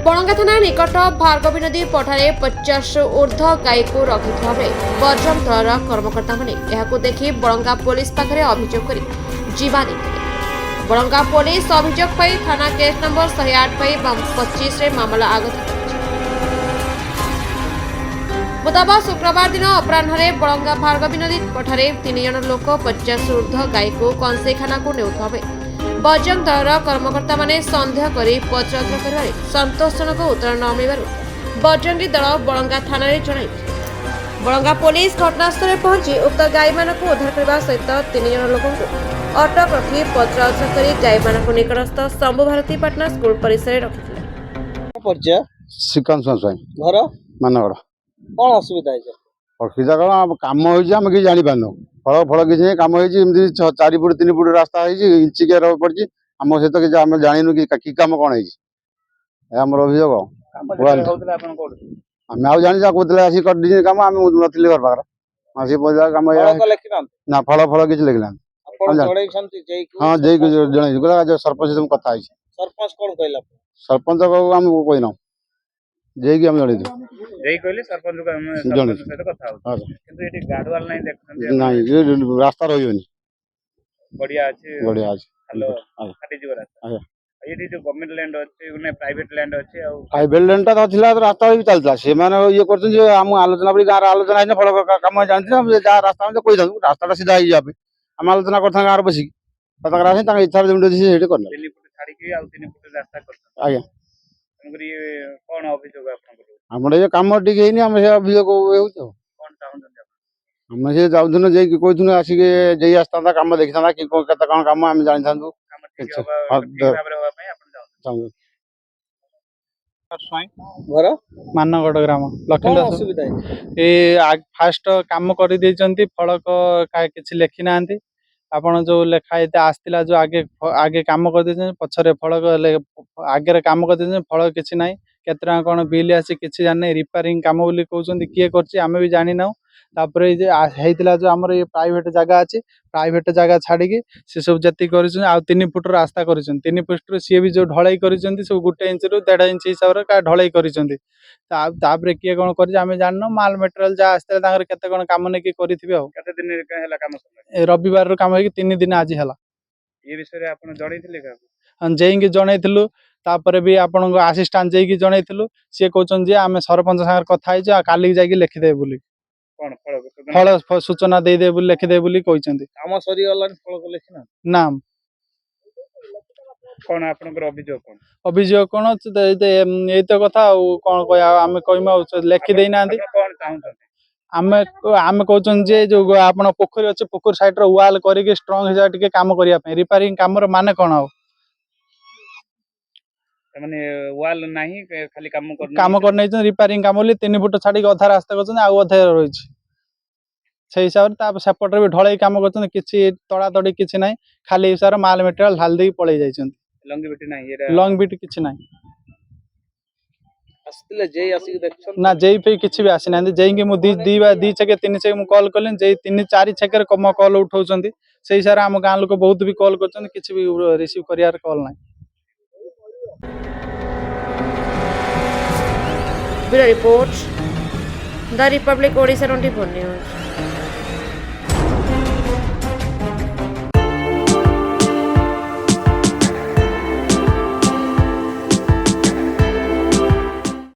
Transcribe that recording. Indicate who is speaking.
Speaker 1: बड़ंगा थाना निकट भार्गवी नदी पठारे 50 ऊर्ध गाई को रखिथिबा बेले बजरंग दलर कर्मकर्ता माने एहाको देखि बड़ंगा पुलिस पाखरे अभियोग करी जीवा देथिले। बड़ंगा पुलिस अभियोग पाई थाना केस नंबर 108 पाई 25 रे मामला आगत मुताबक शुक्रवार दिन अपराह्न बड़ंगा भार्गवी नदी पठारे 3 जन लोक 50 ऊर्ध गाई को कंसेखाना को नेउथबा बेले बजरंग दलर कर्मकर्ता माने संदेह करी पचराउचरा करिबारे संतोषजनक उत्तर न मिलबारु बजरंगी दल बड़ंगा थाना रे जणाई। बड़ंगा पुलिस घटनास्थल पहुंची उक्त गाई मानक उद्धार करने सहित 3 जन लोक अटक रखी पचराउचरा करी गाई मानक निकटस्थ शंभु भारती पाटना स्कूल परिसर रखिथिले।
Speaker 2: श्रीकांत स्वाई
Speaker 3: घर
Speaker 2: मानगढ़
Speaker 3: कौन असुविधा है?
Speaker 2: असुविधा कौन कम होम कि जापार फल फल किसी कम होमती 4 फुट 3 फुट रास्ता इंचिकिया पड़ी आम सहित कि आम जानू कि कम कौन होमर अभियोग आम आ जानी कहते आसिक कर कम आम नी घर पाखे आसिक कम ना फल फल किसी लिखना हाँ जै जन सरपंच सहित कथा
Speaker 3: सरपंच कौन कहला?
Speaker 2: सरपंच आमको कहना जैक आम जन रास्ता रही
Speaker 3: बढ़िया अच्छे
Speaker 2: बढ़िया
Speaker 3: गवर्नमेंट लैंड अच्छे प्राइवेट लैंड अच्छे
Speaker 2: प्राइवेट लैंड रास्ता भी चलता से ये करम आलोचना गाँव आलोचना है फल कम जानते जहाँ रास्ता कही था रास्ता सीधा आम आलोचना कर गाँव बसिक इच्छा आज्ञा
Speaker 3: कौन अभियोग
Speaker 2: आम ये कम टी आम से अभियोग आम से जाऊन जे कहूँ आसिक जे आसता कम देखी था कि कौन कम आम जानी था
Speaker 3: घर
Speaker 4: मानगढ़ ग्राम
Speaker 3: कौन
Speaker 4: लक्ष्मी
Speaker 3: असुविधा है?
Speaker 4: ये फास्ट काम कर फलक किसी लेखि ना आपण जो लेखाई आसला जो आगे आगे काम कर पछरे फलक आगे काम कर फल किसी ना केते कौन बिल आसी किसी जाने रिपेयरिंग काम बोली कहते किए कर भी जानी ना जो आमर ये प्राइवेट जगह अच्छे प्राइवेट जगह छाड़ी से सब जी कर 3 फुट रास्ता कर 3 फुट सी भी जो ढलाई कर सब 1 इंच रु 1.5 इंच हिसाब से ढलाई कर किए कौन कर जानना माल मेटेरियल जहाँ आसता केते कौन काम नहीं करें रविवार काम हो 3 दिन आज है
Speaker 3: ये विषय आपन जणैथिले
Speaker 4: जेईकी जनइलु तापर भी आपण आसिस्टांट जेईकी जनइलु सी कहते आम सरपंच सागर कथा काली जाकि लिखिदे बोली
Speaker 3: कौन
Speaker 4: फल सूचना देदे लिखिदे बोली कहते
Speaker 3: काम सरी गलान फल लिखिना
Speaker 4: ना
Speaker 3: कौन आपनकर अभियोग कौन
Speaker 4: अभियोग कौन ये तो कथा कौन कह आम कह लिखिदे ना
Speaker 3: कौन चाहते
Speaker 4: आम आम कहते जो आप पोखरी अच्छे पोखरी साइड वाल करके स्ट्रंग हिसाब टे काम करने रिपेयरिंग काम माने कौन आ
Speaker 3: माने वाल नहीं खाली
Speaker 4: काम कर रिपेयरिंग काम 3 फुट छाड़ी अधा रास्ता कर अधा रही से हिसाब से सेपटे भी ढलाई काम कर किसी तड़ा तड़ी किसी ना खाली हिसाब से माल मेटेरियल ढाल दे पड़े जाइए लंग बिट किसी ना ना जेई पे किसी भी आसी ना जेई मुझे दी छेके 3 छेके कॉल कले जे 3-4 छेके कम कॉल उठाऊँ से हिसाब से आम गाँव लोक बहुत भी कॉल कर किसी भी रिसीव कर कॉल ना
Speaker 1: bureau report the Republic Odisha 24 news.